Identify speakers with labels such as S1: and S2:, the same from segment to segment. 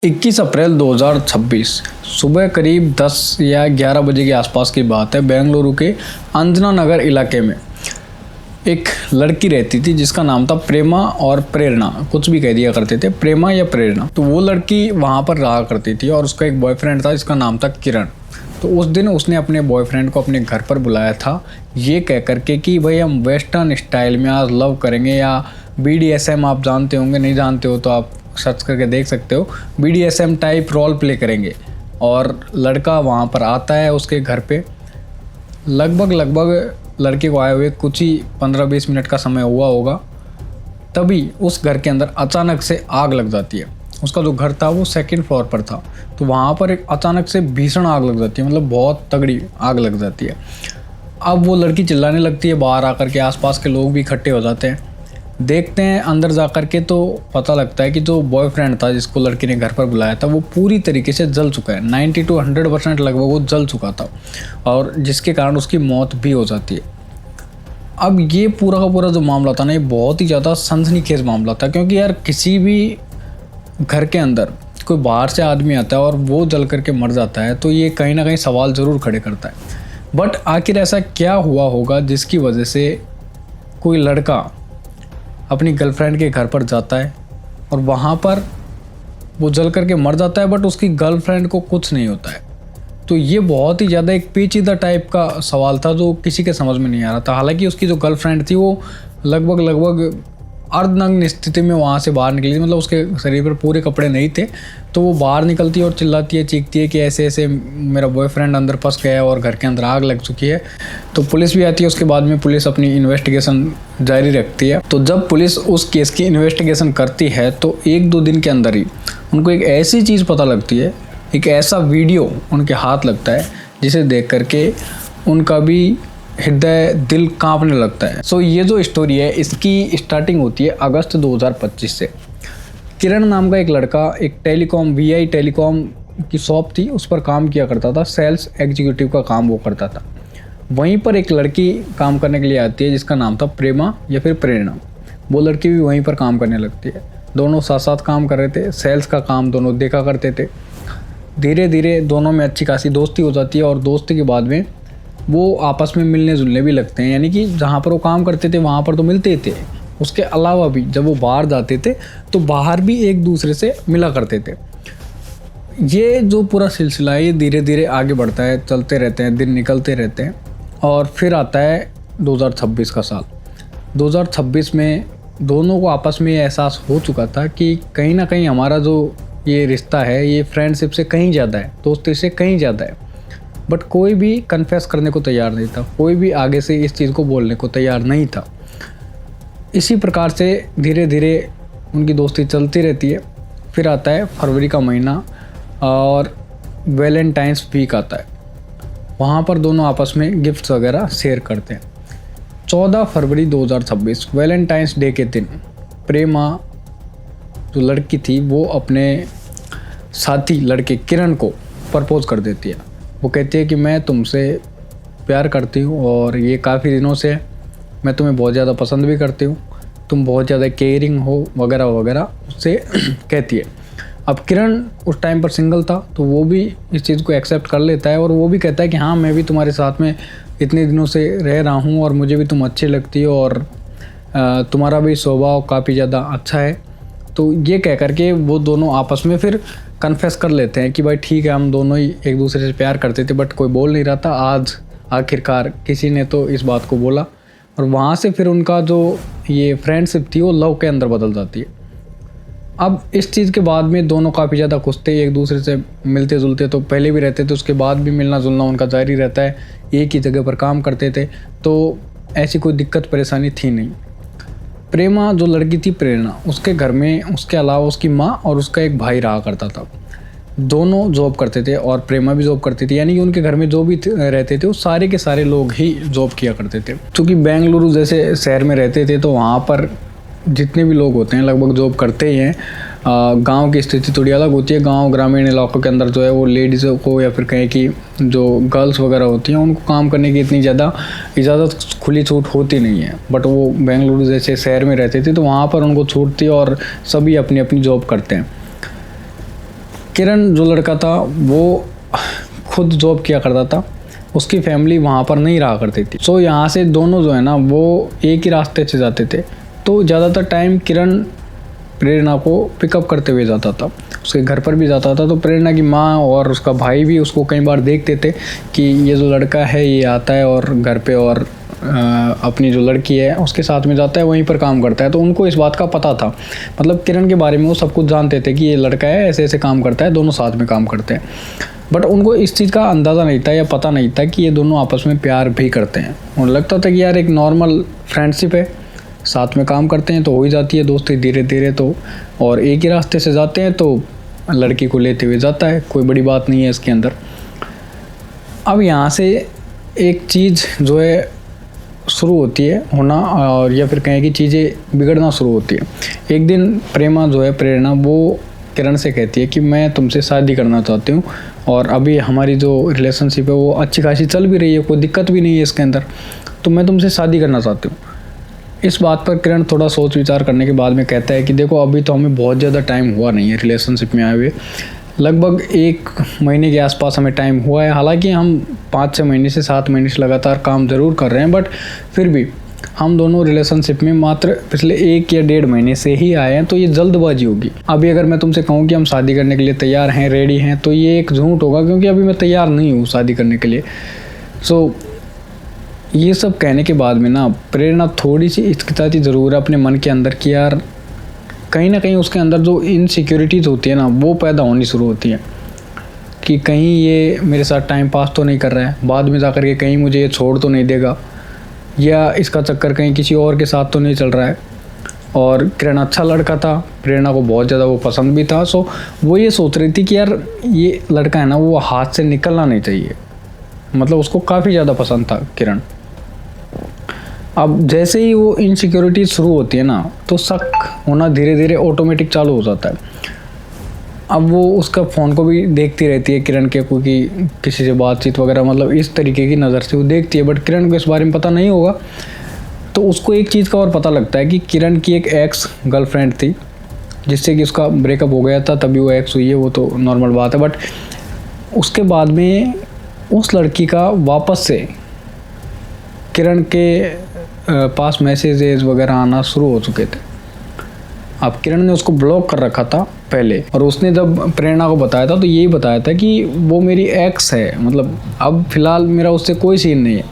S1: 21 अप्रैल 2026 सुबह करीब 10 या 11 बजे के आसपास की बात है। बेंगलुरु के अंजना नगर इलाके में एक लड़की रहती थी जिसका नाम था प्रेमा और प्रेरणा, कुछ भी कह दिया करते थे, प्रेमा या प्रेरणा। तो वो लड़की वहाँ पर रहा करती थी और उसका एक बॉयफ्रेंड था जिसका नाम था किरण। तो उस दिन उसने अपने बॉयफ्रेंड को अपने घर पर बुलाया था ये कह करके कि भाई हम वेस्टर्न स्टाइल में आज लव करेंगे, या BDSM आप जानते होंगे, नहीं जानते हो तो आप सर्च करके देख सकते हो। BDSM टाइप रोल प्ले करेंगे। और लड़का वहाँ पर आता है उसके घर पे। लगभग लड़के को आए हुए कुछ ही 15-20 मिनट का समय हुआ होगा, तभी उस घर के अंदर अचानक से आग लग जाती है। उसका जो घर था वो 2nd फ्लोर पर था, तो वहाँ पर एक अचानक से भीषण आग लग जाती है, मतलब बहुत तगड़ी आग लग जाती है। अब वो लड़की चिल्लाने लगती है, बाहर आकर के आसपास के लोग भी इकट्ठे हो जाते हैं। देखते हैं अंदर जा कर के तो पता लगता है कि जो बॉयफ्रेंड था जिसको लड़की ने घर पर बुलाया था वो पूरी तरीके से जल चुका है। 90 to 100% लगभग वो जल चुका था, और जिसके कारण उसकी मौत भी हो जाती है। अब ये पूरा का पूरा जो मामला था ना, ये बहुत ही ज़्यादा सनसनीखेज मामला था, क्योंकि यार किसी भी घर के अंदर कोई बाहर से आदमी आता है और वो जल करके मर जाता है तो ये कहीं ना कहीं सवाल ज़रूर खड़े करता है। बट आखिर ऐसा क्या हुआ होगा जिसकी वजह से कोई लड़का अपनी गर्लफ्रेंड के घर पर जाता है और वहाँ पर वो जल करके मर जाता है, बट उसकी गर्लफ्रेंड को कुछ नहीं होता है। तो ये बहुत ही ज़्यादा एक पेचीदा टाइप का सवाल था जो किसी के समझ में नहीं आ रहा था। हालांकि उसकी जो गर्लफ्रेंड थी वो लगभग अर्धनग्न स्थिति में वहाँ से बाहर निकली थी, मतलब उसके शरीर पर पूरे कपड़े नहीं थे। तो वो बाहर निकलती है और चिल्लाती है, चीखती है कि ऐसे ऐसे मेरा बॉयफ्रेंड अंदर फंस गया है और घर के अंदर आग लग चुकी है। तो पुलिस भी आती है। उसके बाद में पुलिस अपनी इन्वेस्टिगेशन जारी रखती है। तो जब पुलिस उस केस की इन्वेस्टिगेशन करती है तो 1-2 दिन के अंदर ही उनको एक ऐसी चीज़ पता लगती है, एक ऐसा वीडियो उनके हाथ लगता है जिसे देख करके उनका भी हृदय दिल कांपने लगता है। सो ये जो स्टोरी है इसकी स्टार्टिंग होती है अगस्त 2025 से। किरण नाम का एक लड़का एक टेलीकॉम VI टेलीकॉम की शॉप थी, उस पर काम किया करता था। सेल्स एग्जीक्यूटिव का काम वो करता था। वहीं पर एक लड़की काम करने के लिए आती है जिसका नाम था प्रेमा या फिर प्रेरणा। वो लड़की भी वहीं पर काम करने लगती है। दोनों साथ साथ काम कर रहे थे, सेल्स का काम दोनों देखा करते थे। धीरे धीरे दोनों में अच्छी खासी दोस्ती हो जाती है और दोस्ती के बाद में वो आपस में मिलने जुलने भी लगते हैं। यानी कि जहाँ पर वो काम करते थे वहाँ पर तो मिलते थे, उसके अलावा भी जब वो बाहर जाते थे तो बाहर भी एक दूसरे से मिला करते थे। ये जो पूरा सिलसिला है ये धीरे धीरे आगे बढ़ता है, चलते रहते हैं, दिन निकलते रहते हैं। और फिर आता है 2026 का साल। 2026 में दोनों को आपस में ये एहसास हो चुका था कि कहीं ना कहीं हमारा जो ये रिश्ता है ये फ्रेंडशिप से कहीं ज़्यादा है, दोस्ती से कहीं ज़्यादा है। बट कोई भी कन्फेस करने को तैयार नहीं था, कोई भी आगे से इस चीज़ को बोलने को तैयार नहीं था। इसी प्रकार से धीरे धीरे उनकी दोस्ती चलती रहती है। फिर आता है फरवरी का महीना और वैलेंटाइंस वीक आता है। वहाँ पर दोनों आपस में गिफ्ट्स वगैरह शेयर करते हैं। 14 फरवरी 2026 वैलेंटाइंस डे के दिन प्रेमा जो लड़की थी वो अपने साथी लड़के किरण को प्रपोज कर देती है। वो कहती है कि मैं तुमसे प्यार करती हूँ और ये काफ़ी दिनों से मैं तुम्हें बहुत ज़्यादा पसंद भी करती हूँ, तुम बहुत ज़्यादा केयरिंग हो वगैरह वगैरह उससे कहती है। अब किरण उस टाइम पर सिंगल था तो वो भी इस चीज़ को एक्सेप्ट कर लेता है और वो भी कहता है कि हाँ मैं भी तुम्हारे साथ में इतने दिनों से रह रहा हूँ और मुझे भी तुम अच्छी लगती हो और तुम्हारा भी स्वभाव काफ़ी ज़्यादा अच्छा है। तो ये कह करके वो दोनों आपस में फिर कन्फेस कर लेते हैं कि भाई ठीक है, हम दोनों ही एक दूसरे से प्यार करते थे बट कोई बोल नहीं रहा था। आज आखिरकार किसी ने तो इस बात को बोला और वहाँ से फिर उनका जो ये फ्रेंडशिप थी वो लव के अंदर बदल जाती है। अब इस चीज़ के बाद में दोनों काफ़ी ज़्यादा खुश थे, एक दूसरे से मिलते जुलते तो पहले भी रहते थे, उसके बाद भी मिलना जुलना उनका जारी रहता है। एक ही जगह पर काम करते थे तो ऐसी कोई दिक्कत परेशानी थी नहीं। प्रेमा जो लड़की थी प्रेरणा, उसके घर में उसके अलावा उसकी माँ और उसका एक भाई रहा करता था। दोनों जॉब करते थे और प्रेमा भी जॉब करती थी। यानी कि उनके घर में जो भी रहते थे वो सारे के सारे लोग ही जॉब किया करते थे। क्योंकि बेंगलुरु जैसे शहर में रहते थे तो वहाँ पर जितने भी लोग होते हैं लगभग जॉब करते ही हैं। गांव की स्थिति थोड़ी अलग होती है। गांव ग्रामीण इलाकों के अंदर जो है वो लेडीज़ों को या फिर कहें कि जो गर्ल्स वगैरह होती हैं उनको काम करने की इतनी ज़्यादा इजाज़त खुली छूट होती नहीं है। बट वो बेंगलुरु जैसे शहर में रहते थे तो वहाँ पर उनको छूट थी और सभी अपनी अपनी जॉब करते हैं। किरण जो लड़का था वो खुद जॉब किया करता था, उसकी फैमिली वहाँ पर नहीं रहा करती थी। सो यहाँ से दोनों जो है ना वो एक ही रास्ते से जाते थे। तो ज़्यादातर टाइम किरण प्रेरणा को पिकअप करते हुए जाता था, उसके घर पर भी जाता था। तो प्रेरणा की माँ और उसका भाई भी उसको कई बार देखते थे कि ये जो लड़का है ये आता है और घर पे और अपनी जो लड़की है उसके साथ में जाता है, वहीं पर काम करता है। तो उनको इस बात का पता था, मतलब किरण के बारे में वो सब कुछ जानते थे कि ये लड़का है, ऐसे ऐसे काम करता है, दोनों साथ में काम करते हैं। बट उनको इस चीज़ का अंदाज़ा नहीं था या पता नहीं था कि ये दोनों आपस में प्यार भी करते हैं। उन्हें लगता था कि यार एक नॉर्मल फ्रेंडशिप है, साथ में काम करते हैं तो हो ही जाती है दोस्ती धीरे धीरे, तो और एक ही रास्ते से जाते हैं तो लड़की को लेते हुए जाता है, कोई बड़ी बात नहीं है इसके अंदर। अब यहाँ से एक चीज़ जो है शुरू होती है होना, और या फिर कहें कि चीज़ें बिगड़ना शुरू होती है। एक दिन प्रेमा जो है प्रेरणा वो किरण से कहती है कि मैं तुमसे शादी करना चाहती हूँ, और अभी हमारी जो रिलेशनशिप है वो अच्छी खासी चल भी रही है, कोई दिक्कत भी नहीं है इसके अंदर, तो मैं तुमसे शादी करना चाहती हूँ। इस बात पर किरण थोड़ा सोच विचार करने के बाद में कहता है कि देखो अभी तो हमें बहुत ज़्यादा टाइम हुआ नहीं है रिलेशनशिप में आए हुए, लगभग 1 महीने के आसपास हमें टाइम हुआ है। हालांकि हम 5-6 महीने से 7 महीने से लगातार काम ज़रूर कर रहे हैं, बट फिर भी हम दोनों रिलेशनशिप में मात्र पिछले 1 या 1.5 महीने से ही आए हैं, तो ये जल्दबाजी होगी। अभी अगर मैं तुमसे कहूँ कि हम शादी करने के लिए तैयार हैं, रेडी हैं, तो ये एक झूठ होगा, क्योंकि अभी मैं तैयार नहीं हूँ शादी करने के लिए। सो ये सब कहने के बाद में ना प्रेरणा थोड़ी सी हिचकिचाती ज़रूर है अपने मन के अंदर कि यार कहीं ना कहीं उसके अंदर जो इनसिक्योरिटीज़ होती है ना वो पैदा होनी शुरू होती है कि कहीं ये मेरे साथ टाइम पास तो नहीं कर रहा है, बाद में जाकर के कहीं मुझे ये छोड़ तो नहीं देगा, या इसका चक्कर कहीं किसी और के साथ तो नहीं चल रहा है। और किरण अच्छा लड़का था, प्रेरणा को बहुत ज़्यादा वो पसंद भी था। सो वो ये सोच रही थी कि यार ये लड़का है ना वो हाथ से निकलना नहीं चाहिए, मतलब उसको काफ़ी ज़्यादा पसंद था किरण। अब जैसे ही वो इनसिक्योरिटी शुरू होती है ना तो शक होना धीरे धीरे ऑटोमेटिक चालू हो जाता है। अब वो उसका फ़ोन को भी देखती रहती है किरण के, क्योंकि किसी से बातचीत वगैरह मतलब इस तरीके की नज़र से वो देखती है, बट किरण को इस बारे में पता नहीं होगा। तो उसको एक चीज़ का और पता लगता है कि किरण की एक एक्स गर्लफ्रेंड थी जिससे कि उसका ब्रेकअप हो गया था, तभी वो एक्स हुई है, वो तो नॉर्मल बात है। बट उसके बाद में उस लड़की का वापस से किरण के पास मैसेजेस वगैरह आना शुरू हो चुके थे। अब किरण ने उसको ब्लॉक कर रखा था पहले, और उसने जब प्रेरणा को बताया था तो यही बताया था कि वो मेरी एक्स है, मतलब अब फ़िलहाल मेरा उससे कोई सीन नहीं है,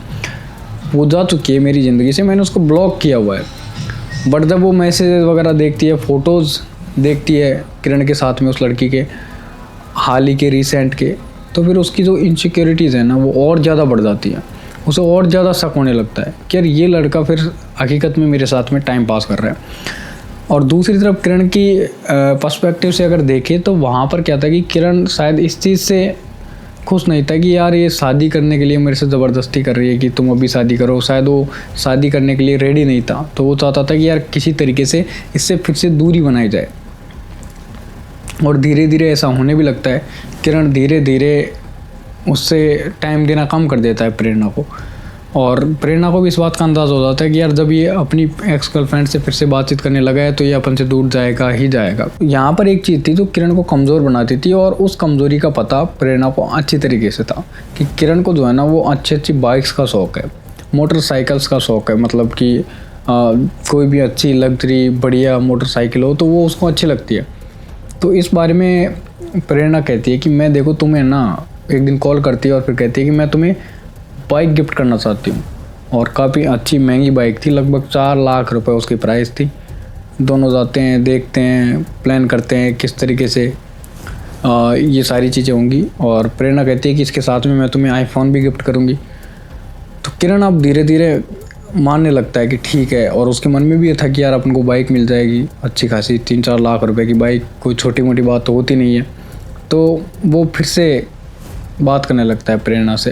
S1: वो जा चुकी है मेरी ज़िंदगी से, मैंने उसको ब्लॉक किया हुआ है। बट जब वो मैसेजेस वगैरह देखती है, फ़ोटोज़ देखती है किरण के साथ में उस लड़की के हाल ही के रिसेंट के, तो फिर उसकी जो इनसिक्योरिटीज़ है ना वो और ज़्यादा बढ़ जाती है। उसे और ज़्यादा शक होने लगता है कि यार ये लड़का फिर हकीकत में मेरे साथ में टाइम पास कर रहा है। और दूसरी तरफ किरण की पर्सपेक्टिव से अगर देखें तो वहाँ पर क्या था कि किरण शायद इस चीज़ से खुश नहीं था कि यार ये शादी करने के लिए मेरे से ज़बरदस्ती कर रही है कि तुम अभी शादी करो। शायद वो शादी करने के लिए रेडी नहीं था, तो वो चाहता था कि यार किसी तरीके से इससे फिर से दूरी बनाई जाए। और धीरे धीरे ऐसा होने भी लगता है, किरण धीरे धीरे उससे टाइम देना कम कर देता है प्रेरणा को, और प्रेरणा को भी इस बात का अंदाज़ हो जाता है कि यार जब ये अपनी एक्स गर्लफ्रेंड से फिर से बातचीत करने लगा है तो ये अपन से दूर जाएगा ही जाएगा। यहाँ पर एक चीज़ थी जो किरण को कमज़ोर बनाती थी, और उस कमज़ोरी का पता प्रेरणा को अच्छी तरीके से था कि किरण को जो है ना वो अच्छी अच्छी बाइक्स का शौक़ है, मोटरसाइकिल्स का शौक़ है, मतलब कि कोई भी अच्छी लग्जरी बढ़िया मोटरसाइकिल हो तो वो उसको अच्छी लगती है। तो इस बारे में प्रेरणा कहती है कि मैं देखो तुम्हें ना, एक दिन कॉल करती है और फिर कहती है कि मैं तुम्हें बाइक गिफ्ट करना चाहती हूँ, और काफ़ी अच्छी महंगी बाइक थी, लगभग 4 लाख रुपए उसकी प्राइस थी। दोनों जाते हैं, देखते हैं, प्लान करते हैं किस तरीके से ये सारी चीज़ें होंगी, और प्रेरणा कहती है कि इसके साथ में मैं तुम्हें आईफोन भी गिफ्ट करूँगी। तो किरण अब धीरे धीरे मानने लगता है कि ठीक है, और उसके मन में भी ये था कि यार अपन को बाइक मिल जाएगी अच्छी खासी, 3-4 लाख रुपए की बाइक कोई छोटी मोटी बात तो होती नहीं है। तो वो फिर से बात करने लगता है प्रेरणा से।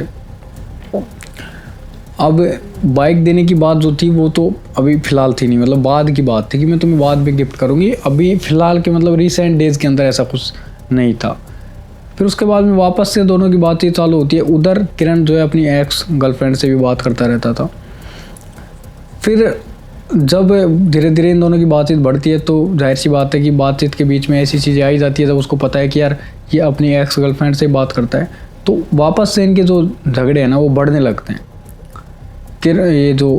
S1: अब बाइक देने की बात जो थी वो तो अभी फ़िलहाल थी नहीं, मतलब बाद की बात थी कि मैं तुम्हें बाद में गिफ्ट करूँगी, अभी फ़िलहाल के मतलब रिसेंट डेज़ के अंदर ऐसा कुछ नहीं था। फिर उसके बाद में वापस से दोनों की बातचीत चालू होती है। उधर किरण जो है अपनी एक्स गर्लफ्रेंड से भी बात करता रहता था। फिर जब धीरे धीरे इन दोनों की बातचीत बढ़ती है तो जाहिर सी बात है कि बातचीत के बीच में ऐसी चीज़ें आई जाती है जब उसको पता है कि यार ये अपनी एक्स गर्लफ्रेंड से बात करता है, तो वापस से इनके जो झगड़े हैं ना वो बढ़ने लगते हैं। फिर ये जो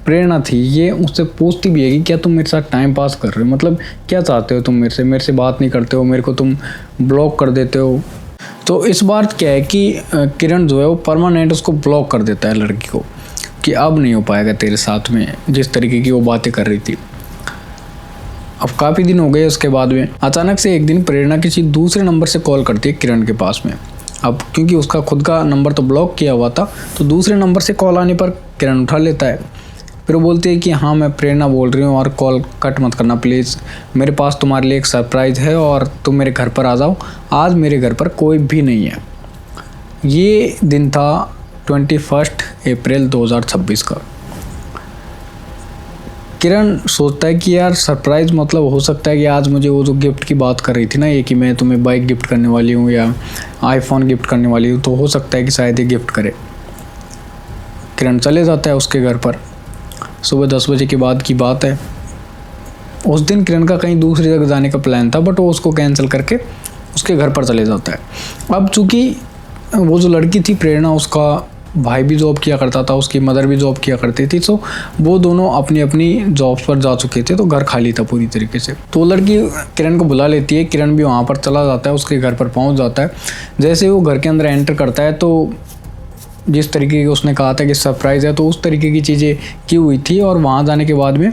S1: प्रेरणा थी ये उससे पूछती भी है कि क्या तुम मेरे साथ टाइम पास कर रहे हो, मतलब क्या चाहते हो तुम मेरे से बात नहीं करते हो, मेरे को तुम ब्लॉक कर देते हो। तो इस बार क्या है कि किरण जो है वो परमानेंट उसको ब्लॉक कर देता है लड़की को कि अब नहीं हो पाएगा तेरे साथ में, जिस तरीके की वो बातें कर रही थी। अब काफ़ी दिन हो गए, उसके बाद में अचानक से एक दिन प्रेरणा किसी दूसरे नंबर से कॉल करती है किरण के पास में। अब क्योंकि उसका खुद का नंबर तो ब्लॉक किया हुआ था तो दूसरे नंबर से कॉल आने पर किरण उठा लेता है। फिर वो बोलती है कि हाँ मैं प्रेरणा बोल रही हूँ और कॉल कट मत करना प्लीज़, मेरे पास तुम्हारे लिए एक सरप्राइज़ है और तुम मेरे घर पर आ जाओ, आज मेरे घर पर कोई भी नहीं है। ये दिन था 21 अप्रैल 2026 का। किरण सोचता है कि यार सरप्राइज़ मतलब हो सकता है कि आज मुझे वो जो गिफ्ट की बात कर रही थी ना ये कि मैं तुम्हें बाइक गिफ्ट करने वाली हूँ या आईफोन गिफ्ट करने वाली हूँ, तो हो सकता है कि शायद ये गिफ्ट करे। किरण चले जाता है उसके घर पर। सुबह 10 बजे के बाद की बात है। उस दिन किरण का कहीं दूसरी जगह जाने का प्लान था बट वो उसको कैंसिल करके उसके घर पर चले जाता है। अब चूँकि वो जो लड़की थी प्रेरणा, उसका भाई भी जॉब किया करता था, उसकी मदर भी जॉब किया करती थी, तो वो दोनों अपनी अपनी जॉब्स पर जा चुके थे, तो घर खाली था पूरी तरीके से। तो लड़की किरण को बुला लेती है, किरण भी वहाँ पर चला जाता है, उसके घर पर पहुँच जाता है। जैसे ही वो घर के अंदर एंटर करता है तो जिस तरीके की उसने कहा था कि सरप्राइज़ है, तो उस तरीके की चीज़ें की हुई थी। और वहाँ जाने के बाद में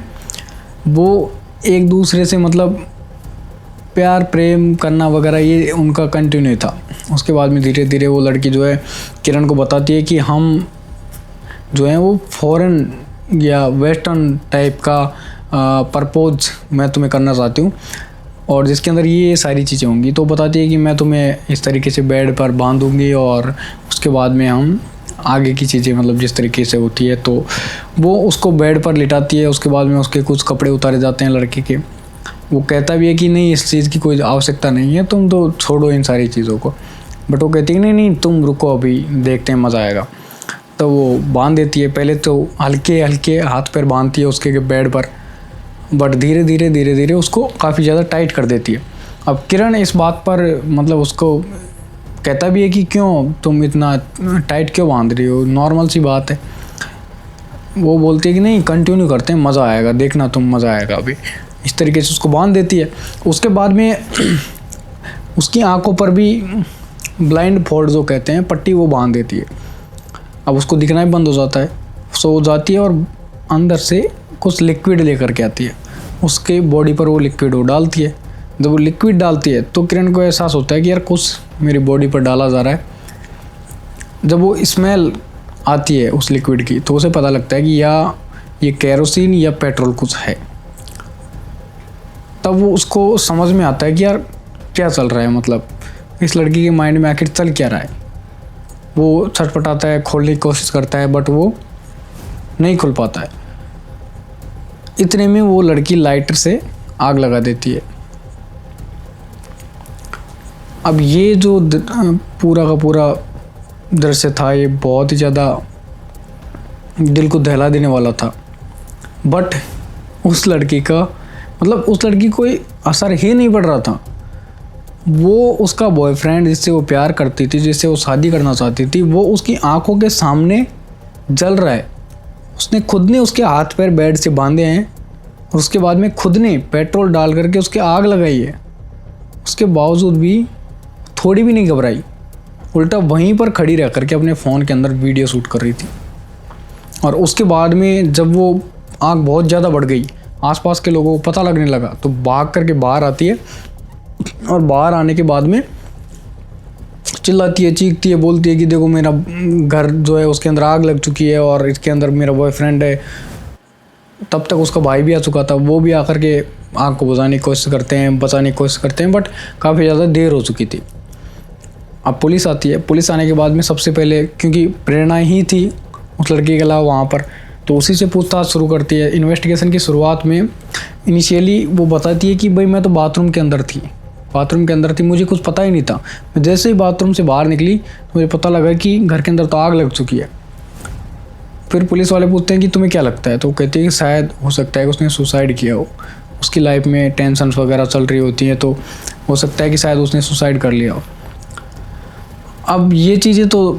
S1: वो एक दूसरे से मतलब प्यार प्रेम करना वगैरह ये उनका कंटिन्यू था। उसके बाद में धीरे धीरे वो लड़की जो है किरण को बताती है कि हम जो है वो फॉरेन या वेस्टर्न टाइप का प्रपोज मैं तुम्हें करना चाहती हूँ और जिसके अंदर ये सारी चीज़ें होंगी। तो बताती है कि मैं तुम्हें इस तरीके से बेड पर बांधूंगी और उसके बाद में हम आगे की चीज़ें मतलब जिस तरीके से होती है, तो वो उसको बेड पर लिटाती है। उसके बाद में उसके कुछ कपड़े उतारे जाते हैं लड़के के। वो कहता भी है कि नहीं इस चीज़ की कोई आवश्यकता नहीं है, तुम तो छोड़ो इन सारी चीज़ों को। बट वो कहती है नहीं नहीं तुम रुको, अभी देखते हैं मज़ा आएगा। तो वो बांध देती है। पहले तो हल्के हल्के हाथ पैर बांधती है उसके बेड पर, बट धीरे धीरे उसको काफ़ी ज़्यादा टाइट कर देती है। अब किरण इस बात पर मतलब उसको कहता भी है कि क्यों तुम इतना टाइट क्यों बांध रही हो, नॉर्मल सी बात है। वो बोलती है कि नहीं कंटिन्यू करते हैं, मज़ा आएगा, देखना तुम, मज़ा आएगा अभी। इस तरीके से उसको बांध देती है। उसके बाद में उसकी आंखों पर भी ब्लाइंड फोल्ड जो कहते हैं पट्टी वो बांध देती है। अब उसको दिखना ही बंद हो जाता है। सो जाती है और अंदर से कुछ लिक्विड लेकर के आती है। उसके बॉडी पर वो लिक्विड वो डालती है। जब वो लिक्विड डालती है तो किरण को एहसास होता है कि यार कुछ मेरी बॉडी पर डाला जा रहा है। जब वो स्मेल आती है उस लिक्विड की तो उसे पता लगता है कि या ये केरोसिन या पेट्रोल कुछ है। तब वो उसको समझ में आता है कि यार क्या चल रहा है, मतलब इस लड़की के माइंड में आखिर चल क्या रहा है। वो छटपटाता है, खोलने की कोशिश करता है बट वो नहीं खुल पाता है। इतने में वो लड़की लाइटर से आग लगा देती है। अब ये जो पूरा का पूरा दृश्य था ये बहुत ही ज़्यादा दिल को दहला देने वाला था। बट उस लड़की का मतलब उस लड़की को असर ही नहीं पड़ रहा था। वो उसका बॉयफ्रेंड जिससे वो प्यार करती थी, जिससे वो शादी करना चाहती थी, वो उसकी आंखों के सामने जल रहा है। उसने खुद ने उसके हाथ पैर बेड से बांधे हैं और उसके बाद में खुद ने पेट्रोल डाल करके उसके आग लगाई है। उसके बावजूद भी थोड़ी भी नहीं घबराई, उल्टा वहीं पर खड़ी रह करके अपने फ़ोन के अंदर वीडियो शूट कर रही थी। और उसके बाद में जब वो आग बहुत ज़्यादा बढ़ गई, आसपास के लोगों को पता लगने लगा, तो भाग करके बाहर आती है और बाहर आने के बाद में चिल्लाती है, चीखती है, बोलती है कि देखो मेरा घर जो है उसके अंदर आग लग चुकी है और इसके अंदर मेरा बॉयफ्रेंड है। तब तक उसका भाई भी आ चुका था, वो भी आकर के आग को बुझाने की कोशिश करते हैं, बचाने की कोशिश करते हैं, बट काफ़ी ज़्यादा देर हो चुकी थी। अब पुलिस आती है। पुलिस आने के बाद में सबसे पहले क्योंकि प्रेरणा ही थी उस लड़की के अलावा वहाँ पर, तो उसी से पूछताछ शुरू करती है। इन्वेस्टिगेशन की शुरुआत में इनिशियली वो बताती है कि भाई मैं तो बाथरूम के अंदर थी, मुझे कुछ पता ही नहीं था। मैं जैसे ही बाथरूम से बाहर निकली तो मुझे पता लगा कि घर के अंदर तो आग लग चुकी है। फिर पुलिस वाले पूछते हैं कि तुम्हें क्या लगता है, तो कहती है कि शायद हो सकता है कि उसने सुसाइड किया हो। उसकी लाइफ में टेंशन्स वगैरह चल रही होती हैं, तो हो सकता है कि शायद उसने सुसाइड कर लिया हो। अब ये चीज़ें तो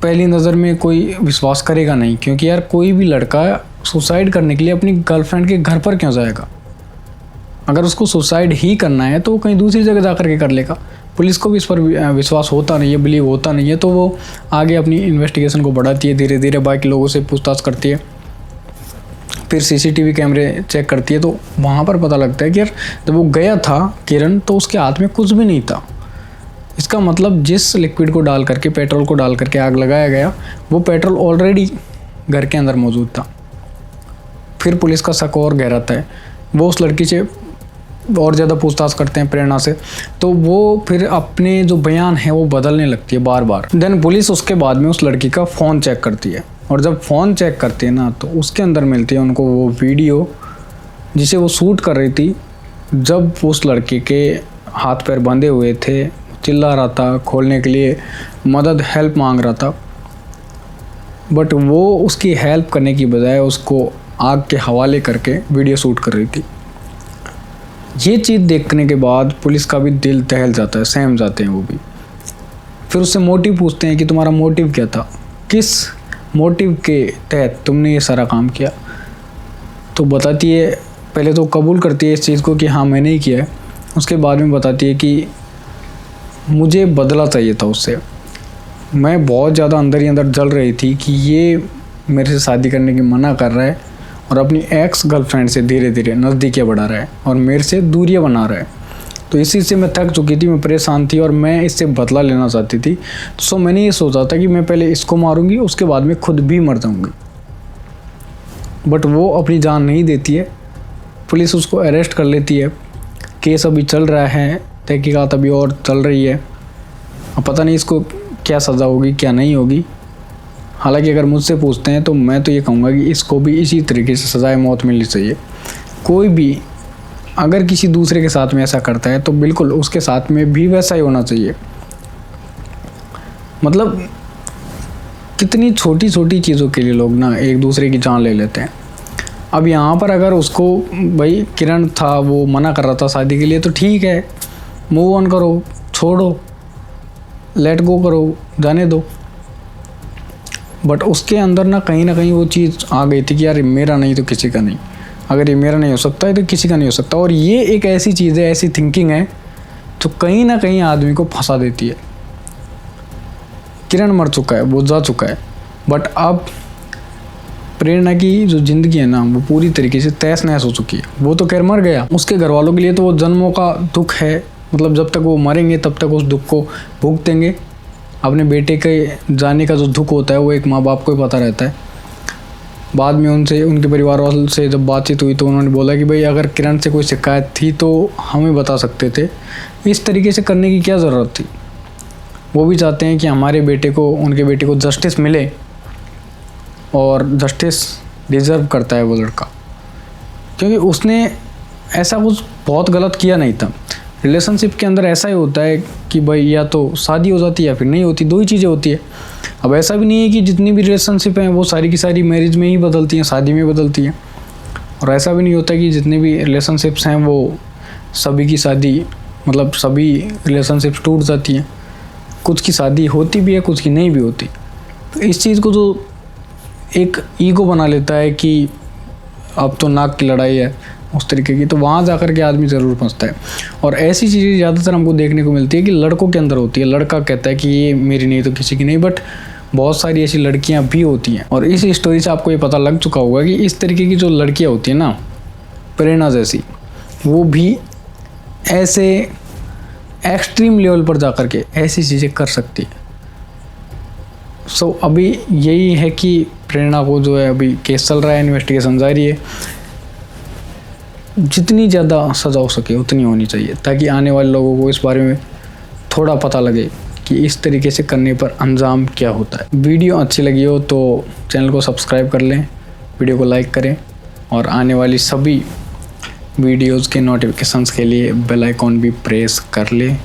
S1: पहली नज़र में कोई विश्वास करेगा नहीं, क्योंकि यार कोई भी लड़का सुसाइड करने के लिए अपनी गर्लफ्रेंड के घर पर क्यों जाएगा। अगर उसको सुसाइड ही करना है तो वो कहीं दूसरी जगह जा कर के कर लेगा। पुलिस को भी इस पर विश्वास होता नहीं है, बिलीव होता नहीं है, तो वो आगे अपनी इन्वेस्टिगेशन को बढ़ाती है, धीरे धीरे बाकी लोगों से पूछताछ करती है, फिर सीसीटीवी कैमरे चेक करती है। तो वहाँ पर पता लगता है कि यार जब वो गया था किरण तो उसके हाथ में कुछ भी नहीं था। इसका मतलब जिस लिक्विड को डाल करके, पेट्रोल को डाल करके आग लगाया गया, वो पेट्रोल ऑलरेडी घर के अंदर मौजूद था। फिर पुलिस का शक और गहराता है, वो उस लड़की से और ज़्यादा पूछताछ करते हैं प्रेरणा से, तो वो फिर अपने जो बयान है वो बदलने लगती है बार बार। देन पुलिस उसके बाद में उस लड़की का फ़ोन चेक करती है, और जब फ़ोन चेक करती है ना तो उसके अंदर मिलती है उनको वो वीडियो जिसे वो शूट कर रही थी, जब उस लड़के के हाथ पैर बंधे हुए थे, चिल्ला रहा था, खोलने के लिए मदद, हेल्प मांग रहा था, बट वो उसकी हेल्प करने की बजाय उसको आग के हवाले करके वीडियो शूट कर रही थी। ये चीज़ देखने के बाद पुलिस का भी दिल दहल जाता है, सहम जाते हैं वो भी। फिर उससे मोटिव पूछते हैं कि तुम्हारा मोटिव क्या था, किस मोटिव के तहत तुमने ये सारा काम किया। तो बताती है, पहले तो कबूल करती है इस चीज़ को कि हाँ मैंने ही किया है। उसके बाद में बताती है कि मुझे बदला चाहिए था उससे, मैं बहुत ज़्यादा अंदर ही अंदर जल रही थी कि ये मेरे से शादी करने की मना कर रहा है और अपनी एक्स गर्लफ्रेंड से धीरे धीरे नज़दीकियाँ बढ़ा रहा है और मेरे से दूरियाँ बना रहा है। तो इसी से मैं थक चुकी थी, मैं परेशान थी और मैं इससे बदला लेना चाहती थी। सो मैंने ये सोचा था कि मैं पहले इसको मारूंगी, उसके बाद में खुद भी मर जाऊंगी। बट वो अपनी जान नहीं देती है, पुलिस उसको अरेस्ट कर लेती है। केस अभी चल रहा है, तहकीकात अभी और चल रही है। अब पता नहीं इसको क्या सज़ा होगी क्या नहीं होगी। हालांकि अगर मुझसे पूछते हैं तो मैं तो ये कहूँगा कि इसको भी इसी तरीके से सज़ाए मौत मिलनी चाहिए। कोई भी अगर किसी दूसरे के साथ में ऐसा करता है तो बिल्कुल उसके साथ में भी वैसा ही होना चाहिए। मतलब कितनी छोटी छोटी चीज़ों के लिए लोग ना एक दूसरे की जान ले लेते हैं। अब यहाँ पर अगर उसको, भाई किरण था वो मना कर रहा था शादी के लिए, तो ठीक है, मूव ऑन करो, छोड़ो, लेट गो करो, जाने दो। बट उसके अंदर ना कहीं वो चीज़ आ गई थी कि यार मेरा नहीं तो किसी का नहीं, अगर ये मेरा नहीं हो सकता है तो किसी का नहीं हो सकता। और ये एक ऐसी चीज़ है, ऐसी थिंकिंग है जो कहीं ना कहीं आदमी को फंसा देती है। किरण मर चुका है, वो जा चुका है, बट अब प्रेरणा की जो ज़िंदगी है ना वो पूरी तरीके से तहस नहस हो चुकी है। वो तो खैर मर गया, उसके घर वालों के लिए तो वो जन्मों का दुख है। मतलब जब तक वो मरेंगे तब तक उस दुख को भुगतेंगे। अपने बेटे के जाने का जो दुख होता है वो एक माँ बाप को ही पता रहता है। बाद में उनसे, उनके परिवार वालों से जब बातचीत हुई तो उन्होंने बोला कि भाई अगर किरण से कोई शिकायत थी तो हमें बता सकते थे, इस तरीके से करने की क्या ज़रूरत थी। वो भी चाहते हैं कि हमारे बेटे को, उनके बेटे को जस्टिस मिले, और जस्टिस डिज़र्व करता है वो लड़का, क्योंकि उसने ऐसा कुछ बहुत गलत किया नहीं था। रिलेशनशिप के अंदर ऐसा ही होता है कि भाई या तो शादी हो जाती है या फिर नहीं होती, दो ही चीज़ें होती है। अब ऐसा भी नहीं है कि जितनी भी रिलेशनशिप हैं वो सारी की सारी मैरिज में ही बदलती हैं, शादी में बदलती हैं। और ऐसा भी नहीं होता कि जितनी भी रिलेशनशिप्स हैं वो सभी की शादी, मतलब सभी रिलेशनशिप्स टूट जाती हैं। कुछ की शादी होती भी है, कुछ की नहीं भी होती। तो इस चीज़ को जो एक ईगो बना लेता है कि अब तो नाक की लड़ाई है उस तरीके की, तो वहाँ जाकर के आदमी ज़रूर फंसता है। और ऐसी चीज़ें ज़्यादातर हमको देखने को मिलती है कि लड़कों के अंदर होती है। लड़का कहता है कि ये मेरी नहीं तो किसी की नहीं, बट बहुत सारी ऐसी लड़कियाँ भी होती हैं। और इस स्टोरी से आपको ये पता लग चुका होगा कि इस तरीके की जो लड़कियाँ होती हैं ना, प्रेरणा जैसी, वो भी ऐसे एक्सट्रीम लेवल पर जा कर के ऐसी चीज़ें कर सकती है। सो अभी यही है कि प्रेरणा को जो है, अभी केस चल रहा है, इन्वेस्टिगेशन जारी है, जितनी ज़्यादा सज़ा हो सके उतनी होनी चाहिए, ताकि आने वाले लोगों को इस बारे में थोड़ा पता लगे कि इस तरीके से करने पर अंजाम क्या होता है। वीडियो अच्छी लगी हो तो चैनल को सब्सक्राइब कर लें, वीडियो को लाइक करें, और आने वाली सभी वीडियोज़ के नोटिफिकेशंस के लिए बेल आइकॉन भी प्रेस कर लें।